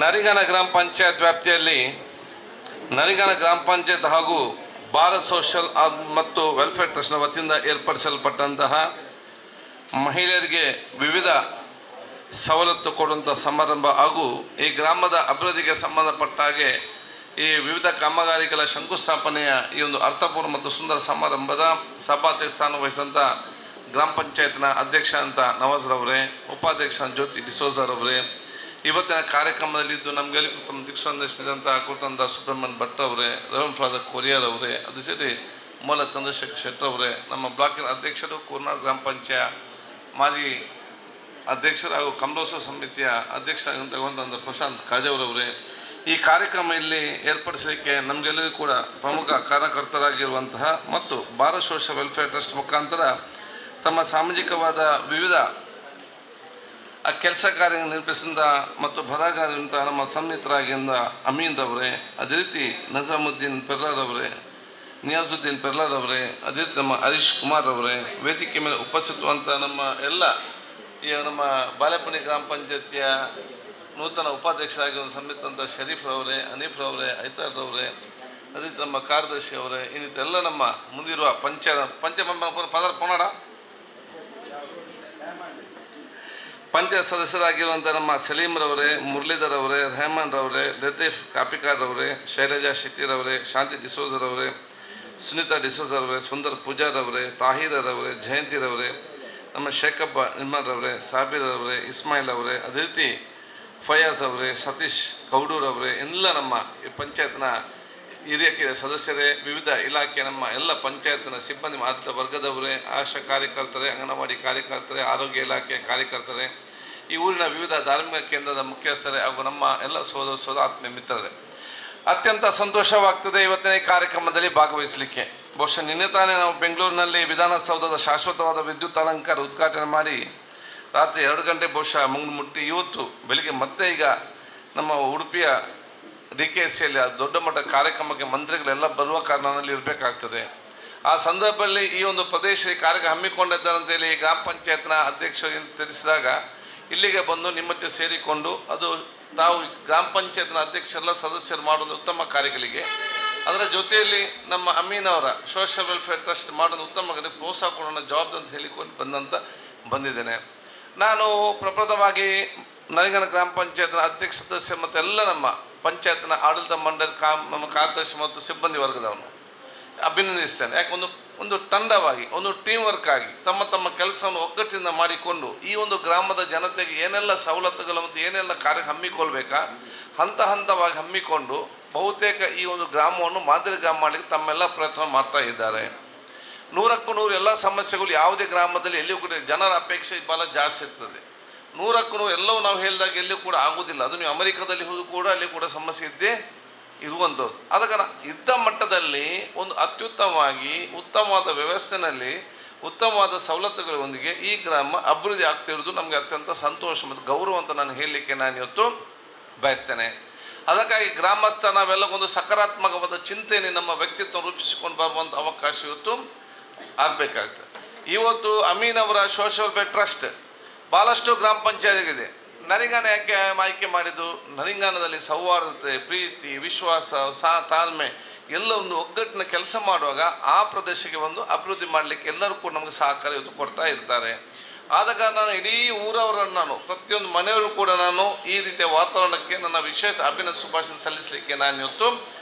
ನರಿಗಾನ ಗ್ರಾಮ ಪಂಚಾಯತ್ ವ್ಯಾಪ್ತಿಯಲ್ಲಿ ನರಿಗಾನ ಗ್ರಾಮ ಪಂಚಾಯತ್ ಹಾಗೂ ಭಾರತ್ ಸೋಷಲ್ ಮತ್ತು ವೆಲ್ಫೇರ್ ಟ್ರಸ್ಟ್ನ ವತಿಯಿಂದ ಏರ್ಪಡಿಸಲ್ಪಟ್ಟಂತಹ ಮಹಿಳೆಯರಿಗೆ ವಿವಿಧ ಸವಲತ್ತು ಕೊಡುವಂಥ ಸಮಾರಂಭ ಹಾಗೂ ಈ ಗ್ರಾಮದ ಅಭಿವೃದ್ಧಿಗೆ ಸಂಬಂಧಪಟ್ಟ ಹಾಗೆ ಈ ವಿವಿಧ ಕಾಮಗಾರಿಗಳ ಶಂಕುಸ್ಥಾಪನೆಯ ಈ ಒಂದು ಅರ್ಥಪೂರ್ಣ ಮತ್ತು ಸುಂದರ ಸಮಾರಂಭದ ಸಭಾಧ್ಯಕ್ಷ ಸ್ಥಾನ ವಹಿಸಿದಂಥ ಗ್ರಾಮ ಪಂಚಾಯತ್ನ ಅಧ್ಯಕ್ಷ ಅಂತ ನವಾಜ್ರವರೇ, ಉಪಾಧ್ಯಕ್ಷ ಜ್ಯೋತಿ ಡಿಸೋಜರವರೇ, ಇವತ್ತಿನ ಕಾರ್ಯಕ್ರಮದಲ್ಲಿದ್ದು ನಮಗೆ ತಮ್ಮ ದಿಕ್ಸಂದೇಶದಂಥ ಕುರಿತಂಥ ಸುಬ್ರಹ್ಮಣ್ಯ ಭಟ್ ಅವರೇ, ರೆವರೆಂಡ್ ಫಾದರ್ ಕೊರಿಯರ್ ಅವರೇ, ಅದ್ರ ಜೊತೆ ಮೂಲ ಚಂದ್ರಶೇಖರ್ ಶೆಟ್ಟರವರೇ, ನಮ್ಮ ಬ್ಲಾಕಿನ ಅಧ್ಯಕ್ಷರು, ಕೂರ್ನಾಡ್ ಗ್ರಾಮ ಪಂಚಾಯತ್ ಮಾಜಿ ಅಧ್ಯಕ್ಷರು ಹಾಗೂ ಕಮಲೋತ್ಸವ ಸಮಿತಿಯ ಅಧ್ಯಕ್ಷರಾಗಿರುವಂಥ ಪ್ರಶಾಂತ್ ಕಾಜಾವರವರೇ, ಈ ಕಾರ್ಯಕ್ರಮ ಇಲ್ಲಿ ಏರ್ಪಡಿಸಲಿಕ್ಕೆ ನಮಗೆಲ್ಲರಿಗೂ ಕೂಡ ಪ್ರಮುಖ ಕಾರ್ಯಕರ್ತರಾಗಿರುವಂತಹ ಮತ್ತು ಭಾರತ್ ಸೋಷಲ್ ವೆಲ್ಫೇರ್ ಟ್ರಸ್ಟ್ ಮುಖಾಂತರ ತಮ್ಮ ಸಾಮಾಜಿಕವಾದ ವಿವಿಧ ಕೆಲಸ ಕಾರ್ಯ ನಿರ್ವಹಿಸಿದ ಮತ್ತು ಬರಹಗಾರರಂಥ ನಮ್ಮ ಸನ್ನಿಹಿತರಾಗಿದ್ದ ಅಮೀನ್ ರವರೇ, ಅದೇ ರೀತಿ ನಜಾಮುದ್ದೀನ್ ಪೆರ್ಲಾರ್ ಅವರೇ, ನಿಯಾಜುದ್ದೀನ್ ಪೆರ್ಲಾರ್ ಅವರೇ, ಅದೇ ರೀತಿ ನಮ್ಮ ಹರೀಶ್ ಕುಮಾರ್ ಅವರೇ, ವೇದಿಕೆ ಮೇಲೆ ಉಪಸ್ಥಿತವಂಥ ನಮ್ಮ ಎಲ್ಲ ಈ ನಮ್ಮ ಬಾಲೆಪಣಿ ಗ್ರಾಮ ಪಂಚಾಯತಿಯ ನೂತನ ಉಪಾಧ್ಯಕ್ಷರಾಗಿರುವ ಸನ್ನಿಹಿತಂಥ ಶರೀಫ್ ರವರೇ, ಹನೀಫ್ ರವರೇ, ಐತಾರ್ ರವರೇ, ಅದೇ ರೀತಿ ನಮ್ಮ ಕಾರ್ಯದರ್ಶಿ ಅವರೇ, ಇನ್ನಿತೆಲ್ಲ ನಮ್ಮ ಮುಂದಿರುವ ಪದರ ಪೋನಾಡ ಪಂಚಾಯತ್ ಸದಸ್ಯರಾಗಿರುವಂಥ ನಮ್ಮ ಸಲೀಮ್ರವರೇ, ಮುರಳೀಧರ್ ಅವರೇ, ರೆಹಮಾನ್ ರವರೇ, ಲತೀಫ್ ಕಾಪಿಕಾರ್ ಅವರೇ, ಶೈಲಜಾ ಶೆಟ್ಟಿರವರೇ, ಶಾಂತಿ ಡಿಸೋಜರವರೇ, ಸುನೀತಾ ಡಿಸೋಜರವರೇ, ಸುಂದರ್ ಪೂಜಾರವರೇ, ತಾಹಿರವರೇ, ಜಯಂತಿರವರೇ, ನಮ್ಮ ಶೇಖಪ್ಪ ನಿರ್ಮಲ್ರವರೇ, ಸಾಬೀರವರೇ, ಇಸ್ಮಾಯಿಲ್ ಅವರೇ, ಅದೇ ರೀತಿ ಫಯಾಜ್ ಅವರೇ, ಸತೀಶ್ ಕೌಡೂರವರೇ, ಎಲ್ಲ ನಮ್ಮ ಈ ಪಂಚಾಯತ್ನ ಹಿರಿಯ ಸದಸ್ಯರೇ, ವಿವಿಧ ಇಲಾಖೆ ನಮ್ಮ ಎಲ್ಲ ಪಂಚಾಯತ್ನ ಸಿಬ್ಬಂದಿ ಮಾತ್ರ ವರ್ಗದವರೇ, ಆಶಾ ಕಾರ್ಯಕರ್ತರೇ, ಅಂಗನವಾಡಿ ಕಾರ್ಯಕರ್ತರೇ, ಆರೋಗ್ಯ ಇಲಾಖೆ ಕಾರ್ಯಕರ್ತರೇ, ಈ ಊರಿನ ವಿವಿಧ ಧಾರ್ಮಿಕ ಕೇಂದ್ರದ ಮುಖ್ಯಸ್ಥರೇ ಹಾಗೂ ನಮ್ಮ ಎಲ್ಲ ಸೋದರ ಆತ್ಮೀಯ ಮಿತ್ರರೇ, ಅತ್ಯಂತ ಸಂತೋಷವಾಗ್ತದೆ ಇವತ್ತಿನ ಈ ಕಾರ್ಯಕ್ರಮದಲ್ಲಿ ಭಾಗವಹಿಸಲಿಕ್ಕೆ. ಬಹುಶಃ ನಿನ್ನೆ ತಾನೇ ನಾವು ಬೆಂಗಳೂರಿನಲ್ಲಿ ವಿಧಾನಸೌಧದ ಶಾಶ್ವತವಾದ ವಿದ್ಯುತ್ ಅಲಂಕಾರ ಉದ್ಘಾಟನೆ ಮಾಡಿ ರಾತ್ರಿ 2 ಗಂಟೆ ಬಹುಶಃ ಮುಟ್ಟಿ ಇವತ್ತು ಬೆಳಿಗ್ಗೆ ಮತ್ತೆ ಈಗ ನಮ್ಮ ಉಡುಪಿಯ DKCಯಲ್ಲಿ ದೊಡ್ಡ ಮಟ್ಟ ಕಾರ್ಯಕ್ರಮಕ್ಕೆ ಮಂತ್ರಿಗಳೆಲ್ಲ ಬರುವ ಕಾರಣದಲ್ಲಿ ಇರಬೇಕಾಗ್ತದೆ. ಆ ಸಂದರ್ಭದಲ್ಲಿ ಈ ಒಂದು ಪ್ರದೇಶ ಕಾರ್ಯಕ್ರಮ ಹಮ್ಮಿಕೊಂಡಿದ್ದಾರಂತೇಳಿ ಗ್ರಾಮ ಪಂಚಾಯತ್ನ ಅಧ್ಯಕ್ಷರಿಗೆ ತಿಳಿಸಿದಾಗ ಇಲ್ಲಿಗೆ ಬಂದು ನಿಮ್ಮತ್ತೆ ಸೇರಿಕೊಂಡು ಅದು ತಾವು ಗ್ರಾಮ ಪಂಚಾಯತ್ನ ಅಧ್ಯಕ್ಷರೆಲ್ಲ ಸದಸ್ಯರು ಮಾಡೋದು ಉತ್ತಮ ಕಾರ್ಯಗಳಿಗೆ, ಅದರ ಜೊತೆಯಲ್ಲಿ ನಮ್ಮ ಅಮೀನ್ ಅವರ ಸೋಷಲ್ ವೆಲ್ಫೇರ್ ಟ್ರಸ್ಟ್ ಮಾಡೋದು ಉತ್ತಮ ಪ್ರೋತ್ಸಾಹ ಕೊಡೋಣ ಜವಾಬ್ದಾರಿ ಅಂತ ಹೇಳಿಕೊಂಡು ಬಂದಿದ್ದೇನೆ. ನಾನು ಪ್ರಪ್ರಥಮವಾಗಿ ನರಿಗಾನ ಗ್ರಾಮ ಪಂಚಾಯತ್ನ ಅಧ್ಯಕ್ಷ ಸದಸ್ಯ ಮತ್ತು ಎಲ್ಲ ನಮ್ಮ ಪಂಚಾಯತ್ನ ಆಡಳಿತ ಮಂಡಳಿ ನಮ್ಮ ಕಾರ್ಯದರ್ಶಿ ಮತ್ತು ಸಿಬ್ಬಂದಿ ವರ್ಗದವನು ಅಭಿನಂದಿಸ್ತೇನೆ. ಯಾಕೆ ಒಂದು ತಂಡವಾಗಿ ಒಂದು ಟೀಮ್ ವರ್ಕ್ ಆಗಿ ತಮ್ಮ ತಮ್ಮ ಕೆಲಸವನ್ನು ಒಗ್ಗಟ್ಟಿನಿಂದ ಮಾಡಿಕೊಂಡು ಈ ಒಂದು ಗ್ರಾಮದ ಜನತೆಗೆ ಏನೆಲ್ಲ ಸವಲತ್ತುಗಳು ಮತ್ತು ಏನೆಲ್ಲ ಕಾರ್ಯ ಹಮ್ಮಿಕೊಳ್ಬೇಕಾ ಹಂತವಾಗಿ ಹಮ್ಮಿಕೊಂಡು ಬಹುತೇಕ ಈ ಒಂದು ಗ್ರಾಮವನ್ನು ಮಾದರಿ ಗ್ರಾಮ ಮಾಡಲಿಕ್ಕೆ ತಮ್ಮೆಲ್ಲ ಪ್ರಯತ್ನ ಮಾಡ್ತಾ ಇದ್ದಾರೆ. 100ಕ್ಕೂ 100 ಎಲ್ಲ ಸಮಸ್ಯೆಗಳು ಯಾವುದೇ ಗ್ರಾಮದಲ್ಲಿ ಎಲ್ಲಿಯೂ ಕೂಡ ಜನರ ಅಪೇಕ್ಷೆ ಬಹಳ ಜಾಸ್ತಿ ಇರ್ತದೆ. 100ಕ್ಕೂ 100 ಎಲ್ಲವೂ ನಾವು ಹೇಳಿದಾಗ ಎಲ್ಲಿಯೂ ಕೂಡ ಆಗುವುದಿಲ್ಲ. ಅದು ನೀವು ಅಮೆರಿಕದಲ್ಲಿ ಹೋದರೂ ಕೂಡ ಅಲ್ಲಿ ಕೂಡ ಸಮಸ್ಯೆ ಇದ್ದೇ ಇರುವಂಥದ್ದು. ಆದ ಕಾರಣ ಇದ್ದ ಮಟ್ಟದಲ್ಲಿ ಒಂದು ಅತ್ಯುತ್ತಮವಾಗಿ ಉತ್ತಮವಾದ ವ್ಯವಸ್ಥೆಯಲ್ಲಿ ಉತ್ತಮವಾದ ಸವಲತ್ತುಗಳೊಂದಿಗೆ ಈ ಗ್ರಾಮ ಅಭಿವೃದ್ಧಿ ಆಗ್ತಿರೋದು ನಮಗೆ ಅತ್ಯಂತ ಸಂತೋಷ ಮತ್ತು ಗೌರವ ಅಂತ ನಾನು ಹೇಳಲಿಕ್ಕೆ ನಾನು ಇವತ್ತು ಬಯಸ್ತೇನೆ. ಅದಕ್ಕಾಗಿ ಗ್ರಾಮಸ್ಥ ನಾವೆಲ್ಲ ಒಂದು ಸಕಾರಾತ್ಮಕವಾದ ಚಿಂತನೆ ನಮ್ಮ ವ್ಯಕ್ತಿತ್ವ ರೂಪಿಸಿಕೊಂಡು ಬರುವಂಥ ಅವಕಾಶ ಇವತ್ತು ಆಗಬೇಕಾಗ್ತದೆ. ಇವತ್ತು ಅಮೀನ್ ಅವರ ಸೋಷಲ್ ವೆಲ್ಫೇರ್ ಟ್ರಸ್ಟ್ ಭಾಳಷ್ಟು ಗ್ರಾಮ ಪಂಚಾಯತ್ಗಿದೆ. ನರಿಗಾನ ಯಾಕೆ ಆಯ್ಕೆ ಮಾಡಿದ್ದು? ನರಿಗಾನದಲ್ಲಿ ಸೌಹಾರ್ದತೆ, ಪ್ರೀತಿ, ವಿಶ್ವಾಸ, ತಾಳ್ಮೆ ಎಲ್ಲ ಒಂದು ಒಗ್ಗಟ್ಟಿನ ಕೆಲಸ ಮಾಡುವಾಗ ಆ ಪ್ರದೇಶಕ್ಕೆ ಒಂದು ಅಭಿವೃದ್ಧಿ ಮಾಡಲಿಕ್ಕೆ ಎಲ್ಲರೂ ಕೂಡ ನಮಗೆ ಸಹಕಾರ ಇವತ್ತು ಕೊಡ್ತಾ ಇರ್ತಾರೆ. ಆದ ಕಾರಣ ನಾನು ಇಡೀ ಊರವರನ್ನು ನಾನು ಪ್ರತಿಯೊಂದು ಮನೆಯವರು ಕೂಡ ನಾನು ಈ ರೀತಿಯ ವಾತಾವರಣಕ್ಕೆ ನನ್ನ ವಿಶೇಷ ಅಭಿನಂದನೆ ಶುಭಾಶಯ ಸಲ್ಲಿಸಲಿಕ್ಕೆ ನಾನು ಇವತ್ತು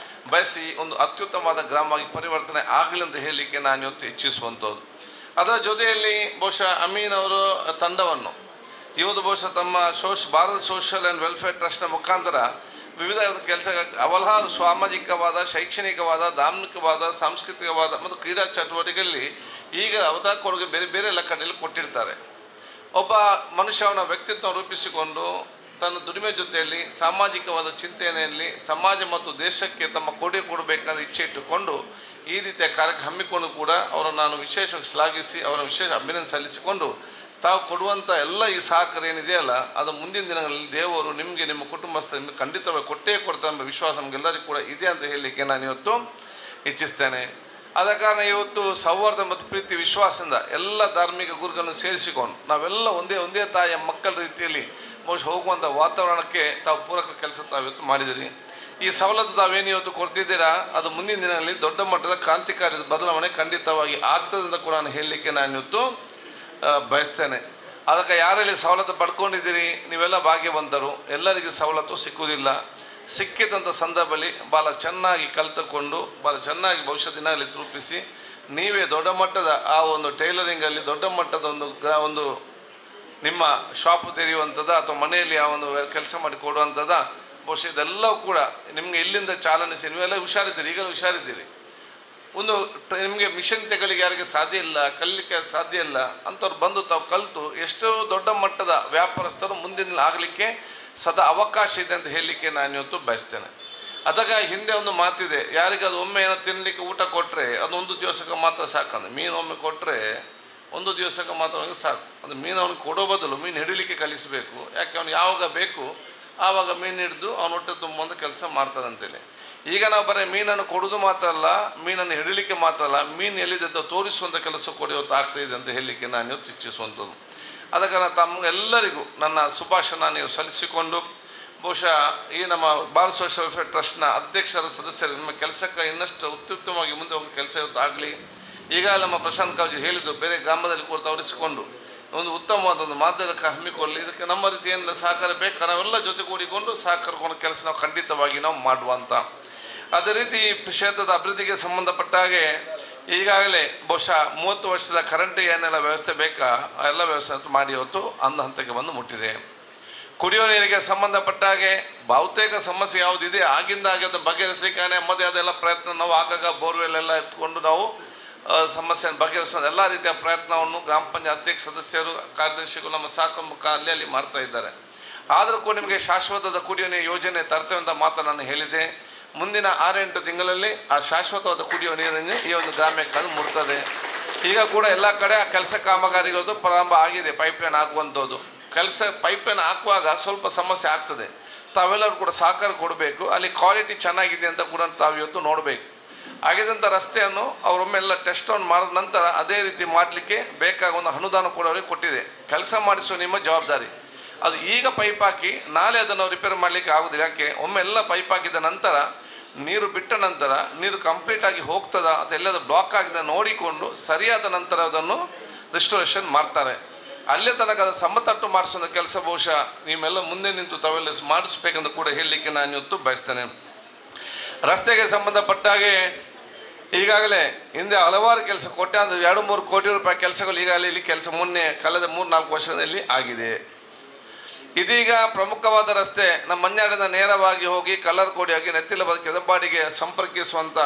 ಬಯಸಿ ಒಂದು ಅತ್ಯುತ್ತಮವಾದ ಗ್ರಾಮವಾಗಿ ಪರಿವರ್ತನೆ ಆಗಲಿ ಅಂತ ಹೇಳಲಿಕ್ಕೆ ನಾನು ಇವತ್ತು ಇಚ್ಛಿಸುವಂಥದ್ದು. ಅದರ ಜೊತೆಯಲ್ಲಿ ಬಹುಶಃ ಅಮೀನ್ ಅವರು ತಂಡವನ್ನು ಇವತ್ತು ಬಹುಶಃ ತಮ್ಮ ಭಾರತ್ ಸೋಷಲ್ ಆ್ಯಂಡ್ ವೆಲ್ಫೇರ್ ಟ್ರಸ್ಟ್ನ ಮುಖಾಂತರ ವಿವಿಧ ಕೆಲಸ ಹಲವಾರು ಸಾಮಾಜಿಕವಾದ, ಶೈಕ್ಷಣಿಕವಾದ, ಧಾರ್ಮಿಕವಾದ, ಸಾಂಸ್ಕೃತಿಕವಾದ ಮತ್ತು ಕ್ರೀಡಾ ಚಟುವಟಿಕೆಯಲ್ಲಿ ಈಗ ಅವರ ಕೊಡುಗೆ ಬೇರೆ ಬೇರೆ ಲೆಕ್ಕದಲ್ಲಿ ಕೊಟ್ಟಿರ್ತಾರೆ. ಒಬ್ಬ ಮನುಷ್ಯ ಅವನ ವ್ಯಕ್ತಿತ್ವ ರೂಪಿಸಿಕೊಂಡು ತನ್ನ ದುಡಿಮೆ ಜೊತೆಯಲ್ಲಿ ಸಾಮಾಜಿಕವಾದ ಚಿಂತನೆಯಲ್ಲಿ ಸಮಾಜ ಮತ್ತು ದೇಶಕ್ಕೆ ತಮ್ಮ ಕೊಡುಗೆ ಕೊಡಬೇಕಾದ ಇಚ್ಛೆ ಇಟ್ಟುಕೊಂಡು ಈ ರೀತಿಯ ಕಾರ್ಯಕ್ರಮ ಹಮ್ಮಿಕೊಂಡು ಕೂಡ ಅವರನ್ನು ನಾನು ವಿಶೇಷವಾಗಿ ಶ್ಲಾಘಿಸಿ ಅವರ ವಿಶೇಷ ಅಭಿನಂದನೆ ಸಲ್ಲಿಸಿಕೊಂಡು ತಾವು ಕೊಡುವಂಥ ಎಲ್ಲ ಈ ಸಹಕಾರ ಏನಿದೆಯಲ್ಲ ಅದು ಮುಂದಿನ ದಿನಗಳಲ್ಲಿ ದೇವರು ನಿಮಗೆ ನಿಮ್ಮ ಕುಟುಂಬಸ್ಥರು ನಿಮಗೆ ಖಂಡಿತವಾಗಿ ಕೊಟ್ಟೇ ಕೊಡ್ತಾರೆ ಎಂಬ ವಿಶ್ವಾಸ ನಮಗೆಲ್ಲರಿಗೂ ಕೂಡ ಇದೆ ಅಂತ ಹೇಳಲಿಕ್ಕೆ ನಾನು ಇವತ್ತು ಇಚ್ಛಿಸ್ತೇನೆ. ಆದ ಕಾರಣ ಇವತ್ತು ಸೌಹಾರ್ದ ಮತ್ತು ಪ್ರೀತಿ ವಿಶ್ವಾಸದಿಂದ ಎಲ್ಲ ಧಾರ್ಮಿಕ ಗುರುಗಳನ್ನು ಸೇರಿಸಿಕೊಂಡು ನಾವೆಲ್ಲ ಒಂದೇ ತಾಯಿಯ ಮಕ್ಕಳ ರೀತಿಯಲ್ಲಿ ಬಹುಶಃ ಹೋಗುವಂಥ ವಾತಾವರಣಕ್ಕೆ ತಾವು ಪೂರಕ ಕೆಲಸ ತಾವಿವತ್ತು ಮಾಡಿದಿರಿ. ಈ ಸವಲತ್ತು ತಾವೇನು ಇವತ್ತು ಕೊಡ್ತಿದ್ದೀರಾ ಅದು ಮುಂದಿನ ದಿನಗಳಲ್ಲಿ ದೊಡ್ಡ ಮಟ್ಟದ ಕ್ರಾಂತಿಕಾರಿ ಬದಲಾವಣೆ ಖಂಡಿತವಾಗಿ ಆಗ್ತದೆ ಅಂತ ಕೂಡ ನಾನು ಹೇಳಲಿಕ್ಕೆ ನಾನು ಇವತ್ತು ಬಯಸ್ತೇನೆ. ಅದಕ್ಕೆ ಯಾರಲ್ಲಿ ಸವಲತ್ತು ಪಡ್ಕೊಂಡಿದ್ದೀರಿ ನೀವೆಲ್ಲ ಭಾಗ್ಯವಂತರು. ಎಲ್ಲರಿಗೂ ಸವಲತ್ತು ಸಿಕ್ಕುವುದಿಲ್ಲ. ಸಿಕ್ಕಿದಂಥ ಸಂದರ್ಭದಲ್ಲಿ ಭಾಳ ಚೆನ್ನಾಗಿ ಕಲಿತುಕೊಂಡು ಭಾಳ ಚೆನ್ನಾಗಿ ಭವಿಷ್ಯ ದಿನಗಳಲ್ಲಿ ರೂಪಿಸಿ ನೀವೇ ದೊಡ್ಡ ಮಟ್ಟದ ಆ ಒಂದು ಟೈಲರಿಂಗಲ್ಲಿ ದೊಡ್ಡ ಮಟ್ಟದ ಒಂದು ನಿಮ್ಮ ಶಾಪ್ ತೆರೆಯುವಂಥದ್ದು ಅಥವಾ ಮನೆಯಲ್ಲಿ ಆ ಒಂದು ಕೆಲಸ ಮಾಡಿ ಕೊಡುವಂಥದ್ದು ಬಹುಶಃ ಇದೆಲ್ಲವೂ ಕೂಡ ನಿಮಗೆ ಇಲ್ಲಿಂದ ಚಾಲನೆ ನೀವೆಲ್ಲ ಹುಷಾರಿದ್ದೀರಿ, ಈಗಲೂ ಹುಷಾರಿದ್ದೀರಿ. ಒಂದು ನಿಮಗೆ ಮಿಷನ್ ತೆಗಳಿಗೆ ಯಾರಿಗೆ ಸಾಧ್ಯ ಇಲ್ಲ, ಕಲಿಲಿಕ್ಕೆ ಸಾಧ್ಯ ಇಲ್ಲ ಅಂಥವ್ರು ಬಂದು ತಾವು ಕಲಿತು ಎಷ್ಟೋ ದೊಡ್ಡ ಮಟ್ಟದ ವ್ಯಾಪಾರಸ್ಥರು ಮುಂದಿನ ಆಗಲಿಕ್ಕೆ ಸದಾ ಅವಕಾಶ ಇದೆ ಅಂತ ಹೇಳಲಿಕ್ಕೆ ನಾನು ಇವತ್ತು ಬಯಸ್ತೇನೆ. ಅದಕ್ಕೆ ಹಿಂದೆ ಒಂದು ಮಾತಿದೆ, ಯಾರಿಗೆ ಅದು ಒಮ್ಮೆ ಏನೋ ತಿನ್ನಲಿಕ್ಕೆ ಊಟ ಕೊಟ್ಟರೆ ಅದು ಒಂದು ದಿವಸಕ್ಕೆ ಮಾತ್ರ ಸಾಕಂದ್ರೆ, ಮೀನು ಒಮ್ಮೆ ಕೊಟ್ಟರೆ ಒಂದು ದಿವಸಕ್ಕೆ ಮಾತ್ರ ಅವನಿಗೆ ಸಾಕು. ಅದು ಮೀನು ಅವನಿಗೆ ಕೊಡೋ ಬದಲು ಮೀನು ಹಿಡಿಲಿಕ್ಕೆ ಕಲಿಸಬೇಕು. ಯಾಕೆ ಅವನು ಯಾವಾಗ ಬೇಕು ಆವಾಗ ಮೀನು ಹಿಡಿದು ಅವನ ಹೊಟ್ಟೆ ತುಂಬುವಂಥ ಕೆಲಸ ಮಾಡ್ತಾರಂತೇಳಿ. ಈಗ ನಾವು ಬರೀ ಮೀನನ್ನು ಕೊಡೋದು ಮಾತ್ರ ಅಲ್ಲ, ಮೀನನ್ನು ಹಿಡಿಲಿಕ್ಕೆ ಮಾತ್ರ ಅಲ್ಲ, ಮೀನು ಎಲ್ಲಿದೆ ಅಂತ ತೋರಿಸುವಂಥ ಕೆಲಸ ಕೂಡ ಇವತ್ತು ಆಗ್ತಾಯಿದೆ ಅಂತ ಹೇಳಲಿಕ್ಕೆ ನಾನು ಇವತ್ತು ಇಚ್ಛಿಸುವಂಥದ್ದು. ಅದಕ್ಕೆ ನಾನು ತಮ್ಮೆಲ್ಲರಿಗೂ ನನ್ನ ಶುಭಾಶಯ ನೀವು ಸಲ್ಲಿಸಿಕೊಂಡು ಬಹುಶಃ ಈ ನಮ್ಮ ಭಾರತ್ ಸೋಷಿಯಲ್ ವೆಲ್ಫೇರ್ ಟ್ರಸ್ಟ್ನ ಅಧ್ಯಕ್ಷರು ಸದಸ್ಯರು ನಿಮ್ಮ ಕೆಲಸಕ್ಕೆ ಇನ್ನಷ್ಟು ಅತ್ಯುತ್ತಮವಾಗಿ ಮುಂದೆ ಹೋಗೋ ಕೆಲಸ ಇವತ್ತು ಆಗಲಿ. ಈಗ ನಮ್ಮ ಪ್ರಶಾಂತ್ ಕಾವ್ಜಿ ಹೇಳಿದ್ದು ಬೇರೆ ಗ್ರಾಮದಲ್ಲಿ ಕೂಡ ತವರಿಸಿಕೊಂಡು ಒಂದು ಉತ್ತಮವಾದ ಒಂದು ಮಾಧ್ಯಮಕ್ಕೆ ಹಮ್ಮಿಕೊಳ್ಳಿ. ಇದಕ್ಕೆ ನಮ್ಮ ರೀತಿಯಿಂದ ಸಹಕಾರ ಬೇಕು, ನಾವೆಲ್ಲ ಜೊತೆ ಕೂಡಿಕೊಂಡು ಸಹಕಾರಕೊಂಡು ಕೆಲಸ ನಾವು ಖಂಡಿತವಾಗಿ ನಾವು ಮಾಡುವಂಥ. ಅದೇ ರೀತಿ ಕ್ಷೇತ್ರದ ಅಭಿವೃದ್ಧಿಗೆ ಸಂಬಂಧಪಟ್ಟ ಹಾಗೆ ಈಗಾಗಲೇ ಬಹುಶಃ 30 ವರ್ಷದ ಕರೆಂಟ್ ಏನೆಲ್ಲ ವ್ಯವಸ್ಥೆ ಬೇಕಾ ಎಲ್ಲ ವ್ಯವಸ್ಥೆ ಮಾಡಿ ಇವತ್ತು ಅಂದ ಹಂತಕ್ಕೆ ಬಂದು ಮುಟ್ಟಿದೆ. ಕುಡಿಯೋ ನೀರಿಗೆ ಸಂಬಂಧಪಟ್ಟ ಹಾಗೆ ಬಹುತೇಕ ಸಮಸ್ಯೆ ಯಾವುದಿದೆ ಆಗಿಂದ ಹಾಗೆ ಅದು ಬಗೆಹರಿಸಲಿಕ್ಕೆ ನಮ್ಮದೇ ಅದೆಲ್ಲ ಪ್ರಯತ್ನ ನಾವು ಆಗಾಗ ಬೋರ್ವೆಲ್ ಎಲ್ಲ ಇಟ್ಕೊಂಡು ನಾವು ಸಮಸ್ಯೆಯನ್ನು ಬಗೆಹರಿಸೋದು ಎಲ್ಲ ರೀತಿಯ ಪ್ರಯತ್ನವನ್ನು ಗ್ರಾಮ ಪಂಚಾಯತ್ ಅಧ್ಯಕ್ಷ ಸದಸ್ಯರು ಕಾರ್ಯದರ್ಶಿಗಳು ನಮ್ಮ ಸಾಕು ಅಲ್ಲಿ ಮಾಡ್ತಾ ಇದ್ದಾರೆ. ಆದರೂ ಕೂಡ ನಿಮಗೆ ಶಾಶ್ವತದ ಕುಡಿಯೋ ನೀರು ಯೋಜನೆ ತರ್ತೇವೆ ಅಂತ ಮಾತ್ರ ನಾನು ಹೇಳಿದೆ. ಮುಂದಿನ 6-8 ತಿಂಗಳಲ್ಲಿ ಆ ಶಾಶ್ವತವಾದ ಕುಡಿಯುವ ನೀರನ್ನು ಈ ಒಂದು ಗ್ರಾಮಕ್ಕೆ ಮುಟ್ತದೆ. ಈಗ ಕೂಡ ಎಲ್ಲ ಕಡೆ ಆ ಕೆಲಸ ಕಾಮಗಾರಿಗಳದ್ದು ಪ್ರಾರಂಭ ಆಗಿದೆ. ಪೈಪ್ಲೈನ್ ಹಾಕುವಂಥದ್ದು ಕೆಲಸ ಪೈಪ್ಲೈನ್ ಹಾಕುವಾಗ ಸ್ವಲ್ಪ ಸಮಸ್ಯೆ ಆಗ್ತದೆ. ತಾವೆಲ್ಲರೂ ಕೂಡ ಸಹಕಾರ ಕೊಡಬೇಕು. ಅಲ್ಲಿ ಕ್ವಾಲಿಟಿ ಚೆನ್ನಾಗಿದೆ ಅಂತ ಕೂಡ ತಾವು ಇವತ್ತು ನೋಡಬೇಕು. ಆಗಿದಂಥ ರಸ್ತೆಯನ್ನು ಅವರೊಮ್ಮೆಲ್ಲ ಟೆಸ್ಟ್ ಆನ್ ಮಾಡಿದ ನಂತರ ಅದೇ ರೀತಿ ಮಾಡಲಿಕ್ಕೆ ಬೇಕಾದ ಒಂದು ಅನುದಾನ ಕೂಡ ಅವರಿಗೆ ಕೊಟ್ಟಿದೆ. ಕೆಲಸ ಮಾಡಿಸುವ ನಿಮ್ಮ ಜವಾಬ್ದಾರಿ. ಅದು ಈಗ ಪೈಪ್ ಹಾಕಿ ನಾಳೆ ಅದನ್ನು ರಿಪೇರ್ ಮಾಡಲಿಕ್ಕೆ ಆಗೋದಿಲ್ಲ. ಯಾಕೆ ಒಮ್ಮೆ ಎಲ್ಲ ಪೈಪ್ ಹಾಕಿದ ನಂತರ ನೀರು ಬಿಟ್ಟ ನಂತರ ನೀರು ಕಂಪ್ಲೀಟಾಗಿ ಹೋಗ್ತದ ಅದೆಲ್ಲದು ಬ್ಲಾಕ್ ಆಗಿದೆ ನೋಡಿಕೊಂಡು ಸರಿಯಾದ ನಂತರ ಅದನ್ನು ರಿಸ್ಟೋರೇಷನ್ ಮಾಡ್ತಾರೆ. ಅಲ್ಲೇ ತನಕ ಅದು ಸಮತಟ್ಟು ಮಾಡಿಸೋ ಕೆಲಸ ಬಹುಶಃ ನೀವೆಲ್ಲ ಮುಂದೆ ನಿಂತು ತಾವೆಲ್ಲ ಮಾಡಿಸ್ಬೇಕಂತ ಕೂಡ ಹೇಳಲಿಕ್ಕೆ ನಾನು ಇವತ್ತು ಬಯಸ್ತೇನೆ. ರಸ್ತೆಗೆ ಸಂಬಂಧಪಟ್ಟ ಹಾಗೆ ಈಗಾಗಲೇ ಹಿಂದೆ ಹಲವಾರು ಕೆಲಸ ಕೋಟ್ಯಾಂತರ 2-3 ಕೋಟಿ ರೂಪಾಯಿ ಕೆಲಸಗಳು ಈಗಾಗಲೇ ಇಲ್ಲಿ ಕೆಲಸ ಮೊನ್ನೆ ಕಳೆದ 3-4 ವರ್ಷದಲ್ಲಿ ಆಗಿದೆ. ಇದೀಗ ಪ್ರಮುಖವಾದ ರಸ್ತೆ ನಮ್ಮ ಮಂಡ್ಯದಿಂದ ನೇರವಾಗಿ ಹೋಗಿ ಕಲ್ಲರ್ಕೋಡಿ ಆಗಿ ನೆತ್ತಿಲ ಕೆದಪಾಡಿಗೆ ಸಂಪರ್ಕಿಸುವಂಥ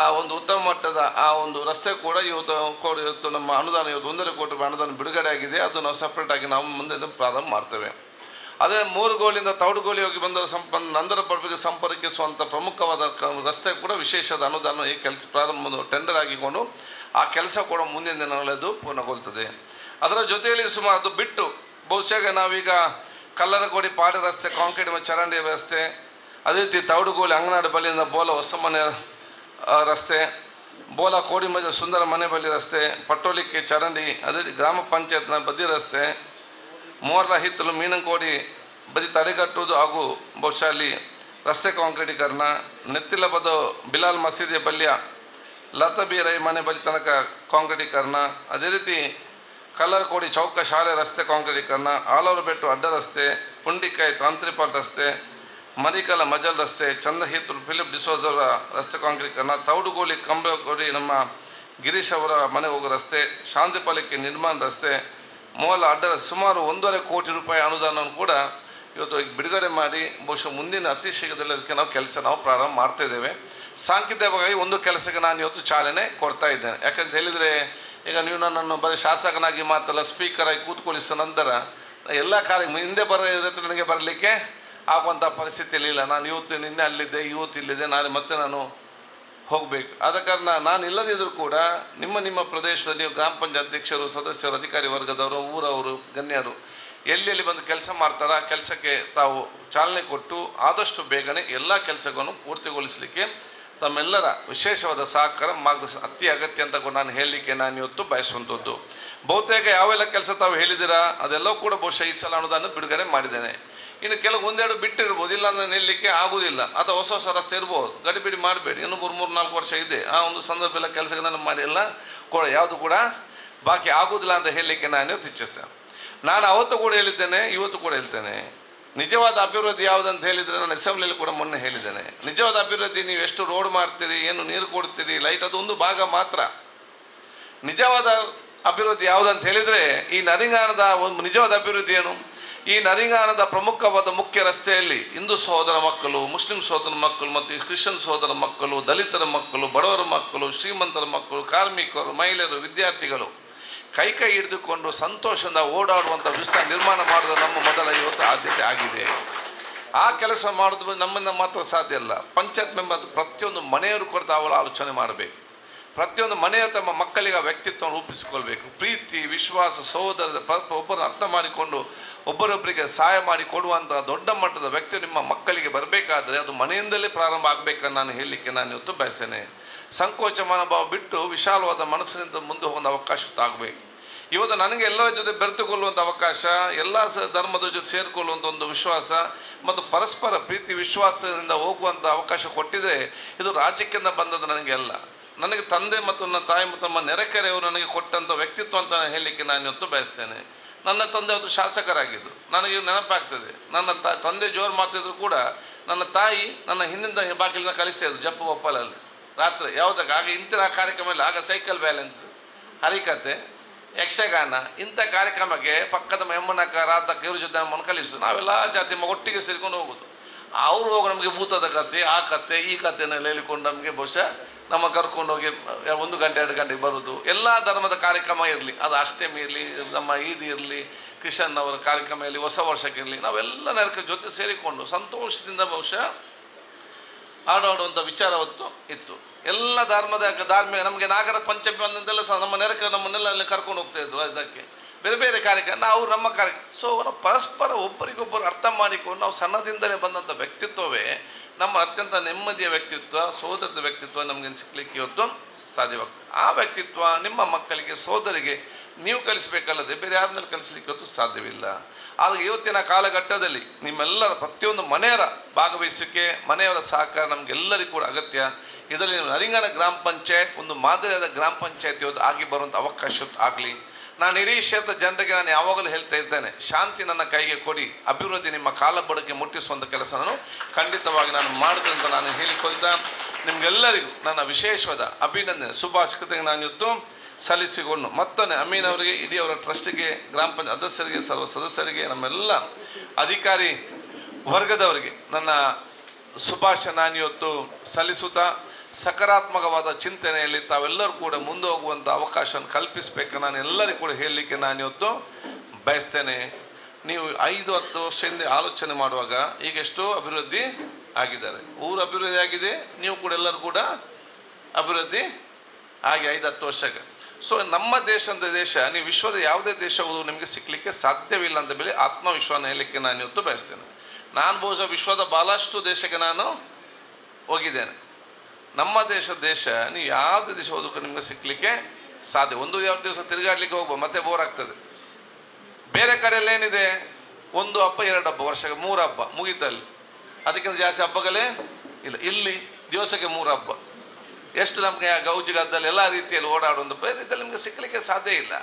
ಆ ಒಂದು ಉತ್ತಮ ಮಟ್ಟದ ಆ ಒಂದು ರಸ್ತೆ ಕೂಡ ಇವತ್ತು ನಮ್ಮ ಅನುದಾನ ಇವತ್ತು 1.5 ಕೋಟಿ ರೂಪಾಯಿ ಅನುದಾನ ಬಿಡುಗಡೆ ಆಗಿದೆ. ಅದು ನಾವು ಸಪ್ರೇಟಾಗಿ ನಾವು ಮುಂದೆ ಪ್ರಾರಂಭ ಮಾಡ್ತೇವೆ. ಅದೇ 3 ಗೋಲಿಂದ ತೌಡುಗೋಲಿ ಹೋಗಿ ಬಂದ ನಂದರ ಪರ್ವಿಗೆ ಸಂಪರ್ಕಿಸುವಂಥ ಪ್ರಮುಖವಾದ ರಸ್ತೆ ಕೂಡ ವಿಶೇಷದ ಅನುದಾನ ಈ ಕೆಲಸ ಪ್ರಾರಂಭ ಟೆಂಡರ್ ಆಗಿಕೊಂಡು ಆ ಕೆಲಸ ಕೂಡ ಮುಂದಿನ ದಿನಗಳದ್ದು ಪೂರ್ಣಗೊಳ್ತದೆ. ಅದರ ಜೊತೆಯಲ್ಲಿ ಸುಮಾರು ಅದು ಬಿಟ್ಟು ಬಹುಶಃ ನಾವೀಗ ಕಲ್ಲರಕೋಡಿ ಪಾಡಿ ರಸ್ತೆ ಕಾಂಕ್ರೀಟ್ ಮತ್ತು ಚರಂಡಿ ವ್ಯವಸ್ಥೆ, ಅದೇ ರೀತಿ ತೌಡುಗೋಲಿ ಅಂಗನಾಡು ಬಳಿಯಿಂದ ಬೋಲ ಹೊಸ ಮನೆ ರಸ್ತೆ, ಬೋಲ ಕೋಡಿ ಮಜ ಸುಂದರ ಮನೆ ಬಳಿ ರಸ್ತೆ, ಪಟ್ಟೋಲಿಕ್ಕೆ ಚರಂಡಿ, ಅದೇ ರೀತಿ ಗ್ರಾಮ ಪಂಚಾಯತ್ನ ಬದಿ ರಸ್ತೆ, ಮೋರ್ಲ ಹಿತ್ತಲು ಮೀನಂಕೋಡಿ ಬದಿ ತಡೆಗಟ್ಟುವುದು ಹಾಗೂ ಬಹುಶಃ ಅಲ್ಲಿ ರಸ್ತೆ ಕಾಂಕ್ರೀಟೀಕರಣ, ನೆತ್ತಿಲ ಬದು ಬಿಲಾಲ್ ಮಸೀದಿ ಬಳಿಯ ಲತಬೀರೈ ಮನೆ ಬಳಿ ತನಕ ಕಾಂಕ್ರೀಟೀಕರಣ, ಅದೇ ರೀತಿ ಕಲ್ಲರಕೋಡಿ ಚೌಕ ಶಾಲೆ ರಸ್ತೆ ಕಾಂಕ್ರೀಟೀಕರಣ, ಆಲೂರು ಬೆಟ್ಟು ಅಡ್ಡ ರಸ್ತೆ, ಪುಂಡಿಕಾಯಿ ತಾಂತ್ರಿಪಾಲ್ ರಸ್ತೆ, ಮರಿಕಲ ಮಜಲ್ ರಸ್ತೆ, ಚಂದಹಿತ್ತೂರು ಫಿಲಿಪ್ ಡಿಸೋಜರ ರಸ್ತೆ ಕಾಂಕ್ರೀಟೀಕರಣ, ತೌಡುಗೋಲಿ ಕಂಬಕೋಡಿ ನಮ್ಮ ಗಿರೀಶ್ ಅವರ ಮನೆ ಹೋಗೋ ರಸ್ತೆ, ಶಾಂತಿಪಾಲಕ್ಕೆ ನಿರ್ಮಾಣ ರಸ್ತೆ, ಮೂಲ ಅಡ್ಡ ಸುಮಾರು 1.5 ಕೋಟಿ ರೂಪಾಯಿ ಅನುದಾನವನ್ನು ಕೂಡ ಇವತ್ತು ಬಿಡುಗಡೆ ಮಾಡಿ ಬಹುಶಃ ಮುಂದಿನ ಅತಿ ಶೀಘ್ರದಲ್ಲಿ ಅದಕ್ಕೆ ನಾವು ಪ್ರಾರಂಭ ಮಾಡ್ತಾ ಇದ್ದೇವೆ. ಸಾಂಕೇತಿಕವಾಗಿ ಒಂದು ಕೆಲಸಕ್ಕೆ ನಾನು ಇವತ್ತು ಚಾಲನೆ ಕೊಡ್ತಾ ಇದ್ದೇನೆ. ಯಾಕಂತ ಹೇಳಿದರೆ ಈಗ ನೀವು ನನ್ನನ್ನು ಬರೀ ಶಾಸಕನಾಗಿ ಮಾತಲ್ಲ ಸ್ಪೀಕರ್ ಆಗಿ ಕೂತ್ಕೊಳಿಸಿದ ನಂತರ ಎಲ್ಲ ಕಾರ್ಯ ಹಿಂದೆ ಇರುತ್ತೆ ನನಗೆ ಬರಲಿಕ್ಕೆ ಆಗುವಂಥ ಪರಿಸ್ಥಿತಿಯಲ್ಲಿ ಇಲ್ಲ. ನಾನು ಇವತ್ತು ನಿನ್ನೆ ಅಲ್ಲಿದ್ದೆ, ಇವತ್ತು ಇಲ್ಲಿದ್ದೆ, ನಾಳೆ ಮತ್ತೆ ನಾನು ಹೋಗಬೇಕು. ಆದ ಕಾರಣ ನಾನು ಇಲ್ಲದಿದ್ದರೂ ಕೂಡ ನಿಮ್ಮ ಪ್ರದೇಶದಲ್ಲಿ ನೀವು ಗ್ರಾಮ ಪಂಚಾಯತ್ ಅಧ್ಯಕ್ಷರು, ಸದಸ್ಯರು, ಅಧಿಕಾರಿ ವರ್ಗದವರು, ಊರವರು, ಗಣ್ಯರು ಎಲ್ಲಿ ಬಂದು ಕೆಲಸ ಮಾಡ್ತಾರೋ ಆ ಕೆಲಸಕ್ಕೆ ತಾವು ಚಾಲನೆ ಕೊಟ್ಟು ಆದಷ್ಟು ಬೇಗನೆ ಎಲ್ಲ ಕೆಲಸಗಳನ್ನು ಪೂರ್ತಿಗೊಳಿಸಲಿಕ್ಕೆ ತಮ್ಮೆಲ್ಲರ ವಿಶೇಷವಾದ ಸಹಕಾರ ಮಾರ್ಗದರ್ಶನ ಅತಿ ಅಗತ್ಯ ಅಂತ ನಾನು ಹೇಳಲಿಕ್ಕೆ ನಾನು ಇವತ್ತು ಬಯಸುವಂಥದ್ದು. ಬಹುತೇಕ ಯಾವೆಲ್ಲ ಕೆಲಸ ತಾವು ಹೇಳಿದ್ದೀರಾ ಅದೆಲ್ಲವೂ ಕೂಡ ಬಹುಶಃ ಈ ಸಲ ಅನುದಾನ ಬಿಡುಗಡೆ ಮಾಡಿದ್ದೇನೆ. ಇನ್ನು ಕೆಲವು ಒಂದೆರಡು ಬಿಟ್ಟಿರ್ಬೋದು, ಇಲ್ಲಾಂದರೆ ನಿಲ್ಲಲಿಕ್ಕೆ ಆಗುವುದಿಲ್ಲ, ಅಥವಾ ಹೊಸ ಹೊಸ ರಸ್ತೆ ಇರ್ಬೋದು, ಗಡಿಬಿಡಿ ಮಾಡಬೇಡಿ. ಇನ್ನು 3-4 ವರ್ಷ ಇದೆ. ಆ ಒಂದು ಸಂದರ್ಭ ಕೆಲಸಗಳನ್ನು ಮಾಡಿ ಎಲ್ಲ ಕೂಡ ಯಾವುದು ಕೂಡ ಬಾಕಿ ಆಗುವುದಿಲ್ಲ ಅಂತ ಹೇಳಲಿಕ್ಕೆ ನಾನು ಇವತ್ತು ಇಚ್ಛಿಸ್ತೇನೆ. ನಾನು ಅವತ್ತು ಕೂಡ ಹೇಳಿದ್ದೇನೆ, ಇವತ್ತು ಕೂಡ ಹೇಳ್ತೇನೆ, ನಿಜವಾದ ಅಭಿವೃದ್ಧಿ ಯಾವುದಂತ ಹೇಳಿದರೆ ನಾನು ಅಸೆಂಬ್ಲಿಯಲ್ಲಿ ಕೂಡ ಮೊನ್ನೆ ಹೇಳಿದ್ದೇನೆ. ನಿಜವಾದ ಅಭಿವೃದ್ಧಿ ನೀವು ಎಷ್ಟು ರೋಡ್ ಮಾಡ್ತೀರಿ, ಏನು ನೀರು ಕೊಡ್ತೀರಿ, ಲೈಟ್, ಅದು ಒಂದು ಭಾಗ ಮಾತ್ರ. ನಿಜವಾದ ಅಭಿವೃದ್ಧಿ ಯಾವುದಂತ ಹೇಳಿದರೆ ಈ ನರಿಂಗಾಣದ ಒಂದು ನಿಜವಾದ ಅಭಿವೃದ್ಧಿ ಏನು? ಈ ನರಿಂಗಾಣದ ಪ್ರಮುಖವಾದ ಮುಖ್ಯ ರಸ್ತೆಯಲ್ಲಿ ಹಿಂದೂ ಸಹೋದರ ಮಕ್ಕಳು, ಮುಸ್ಲಿಂ ಸಹೋದರ ಮಕ್ಕಳು ಮತ್ತು ಕ್ರಿಶ್ಚಿಯನ್ ಸಹೋದರ ಮಕ್ಕಳು, ದಲಿತರ ಮಕ್ಕಳು, ಬಡವರ ಮಕ್ಕಳು, ಶ್ರೀಮಂತರ ಮಕ್ಕಳು, ಕಾರ್ಮಿಕರು, ಮಹಿಳೆಯರು, ವಿದ್ಯಾರ್ಥಿಗಳು ಕೈ ಹಿಡಿದುಕೊಂಡು ಸಂತೋಷದಿಂದ ಓಡಾಡುವಂಥ ವಿಸ್ತಾರ ನಿರ್ಮಾಣ ಮಾಡೋದು ನಮ್ಮ ಮೊದಲ ಇವತ್ತು ಆದ್ಯತೆ ಆಗಿದೆ. ಆ ಕೆಲಸ ಮಾಡೋದು ನಮ್ಮಿಂದ ಮಾತ್ರ ಸಾಧ್ಯ ಅಲ್ಲ. ಪಂಚಾಯತ್ ಮೆಂಬರ್ ಪ್ರತಿಯೊಂದು ಮನೆಯವರು ಕೂಡ ಅವರ ಆಲೋಚನೆ ಮಾಡಬೇಕು. ಪ್ರತಿಯೊಂದು ಮನೆಯವರು ತಮ್ಮ ಮಕ್ಕಳಿಗೆ ವ್ಯಕ್ತಿತ್ವ ರೂಪಿಸಿಕೊಳ್ಬೇಕು. ಪ್ರೀತಿ, ವಿಶ್ವಾಸ, ಸಹೋದರದ ಒಬ್ಬರನ್ನು ಅರ್ಥ ಮಾಡಿಕೊಂಡು ಒಬ್ಬರೊಬ್ಬರಿಗೆ ಸಹಾಯ ಮಾಡಿ ಕೊಡುವಂಥ ದೊಡ್ಡ ಮಟ್ಟದ ವ್ಯಕ್ತಿ ನಿಮ್ಮ ಮಕ್ಕಳಿಗೆ ಬರಬೇಕಾದರೆ ಅದು ಮನೆಯಿಂದಲೇ ಪ್ರಾರಂಭ ಆಗಬೇಕಂತ ನಾನು ಹೇಳಲಿಕ್ಕೆ ನಾನು ಇವತ್ತು ಬಯಸ್ತೇನೆ. ಸಂಕೋಚ ಮನೋಭಾವ ಬಿಟ್ಟು ವಿಶಾಲವಾದ ಮನಸ್ಸಿನಿಂದ ಮುಂದೆ ಹೋಗುವ ಅವಕಾಶ ಆಗಬೇಕು. ಇವತ್ತು ನನಗೆ ಎಲ್ಲರ ಜೊತೆ ಬೆರೆತುಕೊಳ್ಳುವಂಥ ಅವಕಾಶ, ಎಲ್ಲ ಧರ್ಮದ ಜೊತೆ ಸೇರಿಕೊಳ್ಳುವಂಥ ಒಂದು ವಿಶ್ವಾಸ ಮತ್ತು ಪರಸ್ಪರ ಪ್ರೀತಿ ವಿಶ್ವಾಸದಿಂದ ಹೋಗುವಂಥ ಅವಕಾಶ ಕೊಟ್ಟಿದೆ. ಇದು ರಾಜ್ಯಕ್ಕಿಂತ ಬಂದದ್ದು ನನಗೆ ಅಲ್ಲ, ನನಗೆ ತಂದೆ ಮತ್ತು ನನ್ನ ತಾಯಿ ಮತ್ತು ನಮ್ಮ ನೆರೆಕೆರೆಯವರು ನನಗೆ ಕೊಟ್ಟಂಥ ವ್ಯಕ್ತಿತ್ವ ಅಂತ ಹೇಳಲಿಕ್ಕೆ ನಾನು ಇವತ್ತು ಬಯಸ್ತೇನೆ. ನನ್ನ ತಂದೆ ಅವತ್ತು ಶಾಸಕರಾಗಿದ್ದು ನನಗೆ ನೆನಪಾಗ್ತದೆ. ನನ್ನ ತಂದೆ ಜೋರು ಮಾಡ್ತಿದ್ರು ಕೂಡ ನನ್ನ ತಾಯಿ ನನ್ನ ಹಿಂದಿಂದ ಬಾಗಿಲಿಂದ ಕಲಿಸ್ತಾ ಇದ್ರು ಜಪ್ಪು ಒಪ್ಪಲಲ್ಲಿ ರಾತ್ರಿ. ಯಾವುದಕ್ಕೆ ಆಗ ಇಂತಿನ ಕಾರ್ಯಕ್ರಮ ಇಲ್ಲ, ಆಗ ಸೈಕಲ್ ಬ್ಯಾಲೆನ್ಸ್, ಹರಿಕತೆ, ಯಕ್ಷಗಾನ, ಇಂಥ ಕಾರ್ಯಕ್ರಮಕ್ಕೆ ಪಕ್ಕದ ಮೆಮ್ಮನಕ ರಾಧಕ ಇವ್ರ ಜೊತೆ ನಮ್ಮನ್ನು ಕಲಿಸಿದ್ರು. ನಾವೆಲ್ಲ ಜಾತಿ ಒಟ್ಟಿಗೆ ಸೇರಿಕೊಂಡು ಹೋಗೋದು. ಅವರು ಹೋಗಿ ನಮಗೆ ಭೂತದ ಕತೆ, ಆ ಕತೆ, ಈ ಕಥೆನೆಲ್ಲ ಹೇಳಿಕೊಂಡು ನಮಗೆ ಬಹುಶಃ ನಮ್ಮ ಕರ್ಕೊಂಡೋಗಿ 1 ಗಂಟೆ 2 ಗಂಟೆಗೆ ಬರೋದು. ಎಲ್ಲ ಧರ್ಮದ ಕಾರ್ಯಕ್ರಮ ಇರಲಿ, ಅದು ಅಷ್ಟಮಿ ಇರಲಿ, ನಮ್ಮ ಈದ್ ಇರಲಿ, ಕ್ರಿಶ್ಚನ್ ಅವರ ಕಾರ್ಯಕ್ರಮ ಇರಲಿ, ಹೊಸ ವರ್ಷಕ್ಕಿರಲಿ, ನಾವೆಲ್ಲ ನೆರಕ ಜೊತೆ ಸೇರಿಕೊಂಡು ಸಂತೋಷದಿಂದ ಬಹುಶಃ ಆಡಾಡುವಂಥ ವಿಚಾರ ಹೊತ್ತು ಇತ್ತು. ಎಲ್ಲ ಧಾರ್ಮಿಕ ನಮಗೆ ನಾಗರ ಪಂಚಮಿ ಬಂದಂತೆಲ್ಲ ಸಹ ನಮ್ಮ ನೆರಕ ನಮ್ಮನ್ನೆಲ್ಲ ಅಲ್ಲಿ ಕರ್ಕೊಂಡು ಹೋಗ್ತಾ ಇದ್ರು. ಅದಕ್ಕೆ ಬೇರೆ ಬೇರೆ ಕಾರ್ಯಕ್ರಮ, ನಾವು ನಮ್ಮ ಕಾರ್ಯಕ್ರಮ. ಸೊ ನಾವು ಪರಸ್ಪರ ಒಬ್ಬರಿಗೊಬ್ಬರು ಅರ್ಥ ಮಾಡಿಕೊಂಡು ನಾವು ಸಣ್ಣದಿಂದಲೇ ಬಂದಂಥ ವ್ಯಕ್ತಿತ್ವವೇ ನಮ್ಮ ಅತ್ಯಂತ ನೆಮ್ಮದಿಯ ವ್ಯಕ್ತಿತ್ವ, ಸೋದರದ ವ್ಯಕ್ತಿತ್ವ ನಮಗೆ ಸಿಕ್ಕಲಿಕ್ಕೆ ಇವತ್ತು ಸಾಧ್ಯವಾಗ್ತದೆ. ಆ ವ್ಯಕ್ತಿತ್ವ ನಿಮ್ಮ ಮಕ್ಕಳಿಗೆ, ಸೋದರಿಗೆ ನೀವು ಕಲಿಸಬೇಕಲ್ಲದೆ ಬೇರೆ ಯಾರ ಮೇಲೆ ಕಲಿಸಲಿಕ್ಕೆ ಇವತ್ತು ಸಾಧ್ಯವಿಲ್ಲ. ಆದರೆ ಇವತ್ತಿನ ಕಾಲಘಟ್ಟದಲ್ಲಿ ನಿಮ್ಮೆಲ್ಲರ ಪ್ರತಿಯೊಂದು ಮನೆಯವರ ಭಾಗವಹಿಸುವಿಕೆ, ಮನೆಯವರ ಸಹಕಾರ ನಮಗೆಲ್ಲರಿಗೂ ಕೂಡ ಅಗತ್ಯ. ಇದರಲ್ಲಿ ನರಿಂಗಾಣ ಗ್ರಾಮ ಪಂಚಾಯತ್ ಒಂದು ಮಾದರಿಯಾದ ಗ್ರಾಮ ಪಂಚಾಯತ್ ಇವತ್ತು ಆಗಿ ಬರುವಂಥ ಅವಕಾಶ ಆಗಲಿ. ನಾನು ಇಡೀ ಕ್ಷೇತ್ರದ ಜನರಿಗೆ ನಾನು ಯಾವಾಗಲೂ ಹೇಳ್ತಾ ಇರ್ತೇನೆ, ಶಾಂತಿ ನನ್ನ ಕೈಗೆ ಕೊಡಿ, ಅಭಿವೃದ್ಧಿ ನಿಮ್ಮ ಕಾಲ ಬಡಕ್ಕೆ ಮುಟ್ಟಿಸುವಂಥ ಕೆಲಸ ನಾನು ಖಂಡಿತವಾಗಿ ನಾನು ಮಾಡಿದೆ ಅಂತ ನಾನು ಹೇಳಿಕೊಳ್ತಾ ನಿಮಗೆಲ್ಲರಿಗೂ ನನ್ನ ವಿಶೇಷವಾದ ಅಭಿನಂದನೆ, ಶುಭಾಶಯತೆಗೆ ನಾನು ಇವತ್ತು ಸಲ್ಲಿಸಿಕೊಂಡು ಮತ್ತೊಮ್ಮೆ ಅಮೀನ್ ಅವರಿಗೆ, ಇಡೀ ಅವರ ಟ್ರಸ್ಟಿಗೆ, ಗ್ರಾಮ ಪಂಚಾಯತ್ ಸದಸ್ಯರಿಗೆ, ಸರ್ವ ಸದಸ್ಯರಿಗೆ, ನಮ್ಮೆಲ್ಲ ಅಧಿಕಾರಿ ವರ್ಗದವರಿಗೆ ನನ್ನ ಶುಭಾಶಯ ನಾನು ಇವತ್ತು ಸಲ್ಲಿಸುತ್ತಾ ಸಕಾರಾತ್ಮಕವಾದ ಚಿಂತನೆಯಲ್ಲಿ ತಾವೆಲ್ಲರೂ ಕೂಡ ಮುಂದೆ ಹೋಗುವಂಥ ಅವಕಾಶವನ್ನು ಕಲ್ಪಿಸಬೇಕು ನಾನು ಎಲ್ಲರಿಗೂ ಕೂಡ ಹೇಳಲಿಕ್ಕೆ ನಾನು ಇವತ್ತು ಬಯಸ್ತೇನೆ. ನೀವು 5-10 ವರ್ಷದಿಂದ ಆಲೋಚನೆ ಮಾಡುವಾಗ ಈಗ ಎಷ್ಟೋ ಅಭಿವೃದ್ಧಿ ಆಗಿದ್ದಾರೆ, ಊರು ಅಭಿವೃದ್ಧಿ ಆಗಿದೆ, ನೀವು ಕೂಡ ಎಲ್ಲರೂ ಕೂಡ ಅಭಿವೃದ್ಧಿ ಆಗಿ 5-10 ವರ್ಷಕ್ಕೆ. ಸೊ ನಮ್ಮ ದೇಶ ನೀವು ವಿಶ್ವದ ಯಾವುದೇ ದೇಶ ಹೋದರೂ ನಿಮಗೆ ಸಿಕ್ಕಲಿಕ್ಕೆ ಸಾಧ್ಯವಿಲ್ಲ ಅಂತ ಬೆಲೆ ಆತ್ಮವಿಶ್ವಾಸ ಹೇಳಲಿಕ್ಕೆ ನಾನು ಇವತ್ತು ಬಯಸ್ತೇನೆ. ನಾನು ಬಹುಶಃ ವಿಶ್ವದ ಭಾಳಷ್ಟು ದೇಶಕ್ಕೆ ನಾನು ಹೋಗಿದ್ದೇನೆ. ನಮ್ಮ ದೇಶ ನೀವು ಯಾವುದೇ ದೇಶ ಹೋದಕ್ಕೂ ನಿಮಗೆ ಸಿಕ್ಕಲಿಕ್ಕೆ ಸಾಧ್ಯ. 1-2 ದಿವಸ ತಿರುಗಾಡ್ಲಿಕ್ಕೆ ಹೋಗ್ಬೋದು, ಮತ್ತೆ ಬೋರ್ ಆಗ್ತದೆ. ಬೇರೆ ಕಡೆಯಲ್ಲಿ ಏನಿದೆ, 1 ಹಬ್ಬ 2 ಹಬ್ಬ, ವರ್ಷಕ್ಕೆ 3 ಹಬ್ಬ ಮುಗಿತಲ್ಲಿ, ಅದಕ್ಕಿಂತ ಜಾಸ್ತಿ ಹಬ್ಬಗಳೇ ಇಲ್ಲ. ಇಲ್ಲಿ ದಿವಸಕ್ಕೆ 3 ಹಬ್ಬ, ಎಷ್ಟು ನಮಗೆ ಗೌಜಿ ಗದ್ದಲ್ಲಿ ಎಲ್ಲ ರೀತಿಯಲ್ಲಿ ಓಡಾಡುವಂಥ ಬೇರೆ ರೀತಿಯಲ್ಲಿ ನಿಮಗೆ ಸಿಕ್ಕಲಿಕ್ಕೆ ಸಾಧ್ಯ ಇಲ್ಲ.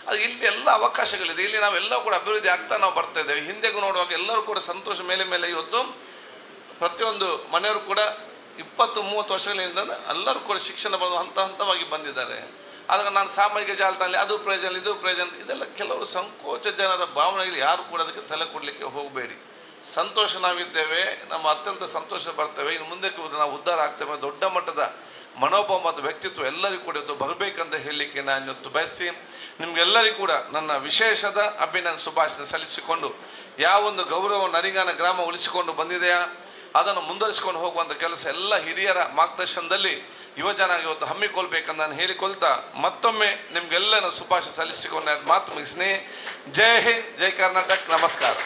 ಅದು ಇಲ್ಲಿ ಎಲ್ಲ ಅವಕಾಶಗಳಿದೆ. ಇಲ್ಲಿ ನಾವೆಲ್ಲ ಕೂಡ ಅಭಿವೃದ್ಧಿ ಆಗ್ತಾ ನಾವು ಬರ್ತಾ ಇದ್ದೇವೆ. ಹಿಂದೆಗೂ ನೋಡುವಾಗ ಎಲ್ಲರೂ ಕೂಡ ಸಂತೋಷ ಮೇಲೆ ಇವತ್ತು ಪ್ರತಿಯೊಂದು ಮನೆಯವರು ಕೂಡ 20-30 ವರ್ಷಗಳಿಂದ ಎಲ್ಲರೂ ಕೂಡ ಶಿಕ್ಷಣ ಬಂದು ಹಂತವಾಗಿ ಬಂದಿದ್ದಾರೆ. ಆದಾಗ ನಾನು ಸಾಮಾಜಿಕ ಜಾಲತಾಣದಲ್ಲಿ ಅದು ಪ್ರಯೋಜನ, ಇದು ಪ್ರಯೋಜನ, ಇದೆಲ್ಲ ಕೆಲವರು ಸಂಕೋಚ ಜನರ ಭಾವನೆಯಲ್ಲಿ ಯಾರು ಕೂಡ ಅದಕ್ಕೆ ತಲೆ ಕೊಡಲಿಕ್ಕೆ ಹೋಗಬೇಡಿ. ಸಂತೋಷ ನಾವಿದ್ದೇವೆ, ನಮ್ಮ ಅತ್ಯಂತ ಸಂತೋಷ ಬರ್ತೇವೆ. ಇನ್ನು ಮುಂದೆ ನಾವು ಉದ್ಧಾರ ಆಗ್ತೇವೆ. ದೊಡ್ಡ ಮಟ್ಟದ ಮನೋಭಾವ ಮತ್ತು ವ್ಯಕ್ತಿತ್ವ ಎಲ್ಲರಿಗೂ ಕೂಡ ಇವತ್ತು ಬರಬೇಕಂತ ಹೇಳಲಿಕ್ಕೆ ನಾನು ಇವತ್ತು ಬಯಸಿ ನಿಮಗೆಲ್ಲರಿಗೂ ಕೂಡ ನನ್ನ ವಿಶೇಷದ ಅಭಿನಂದನೆ ಶುಭಾಶಯ ಸಲ್ಲಿಸಿಕೊಂಡು ಯಾವೊಂದು ಗೌರವ ನರಿಂಗಾಣ ಗ್ರಾಮ ಉಳಿಸಿಕೊಂಡು ಬಂದಿದೆಯಾ ಅದನ್ನು ಮುಂದುವರಿಸಿಕೊಂಡು ಹೋಗುವಂಥ ಕೆಲಸ ಎಲ್ಲ ಹಿರಿಯರ ಮಾರ್ಗದರ್ಶನದಲ್ಲಿ ಯುವಜನ ಇವತ್ತು ಹಮ್ಮಿಕೊಳ್ಬೇಕಂತ ನಾನು ಹೇಳಿಕೊಳ್ತಾ ಮತ್ತೊಮ್ಮೆ ನಿಮಗೆಲ್ಲ ಶುಭಾಶಯ ಸಲ್ಲಿಸಿಕೊಂಡು ಮಾತು ಮುಗಿಸ್ತೀನಿ. ಜೈ ಹಿಂದ್, ಜೈ ಕರ್ನಾಟಕ, ನಮಸ್ಕಾರ.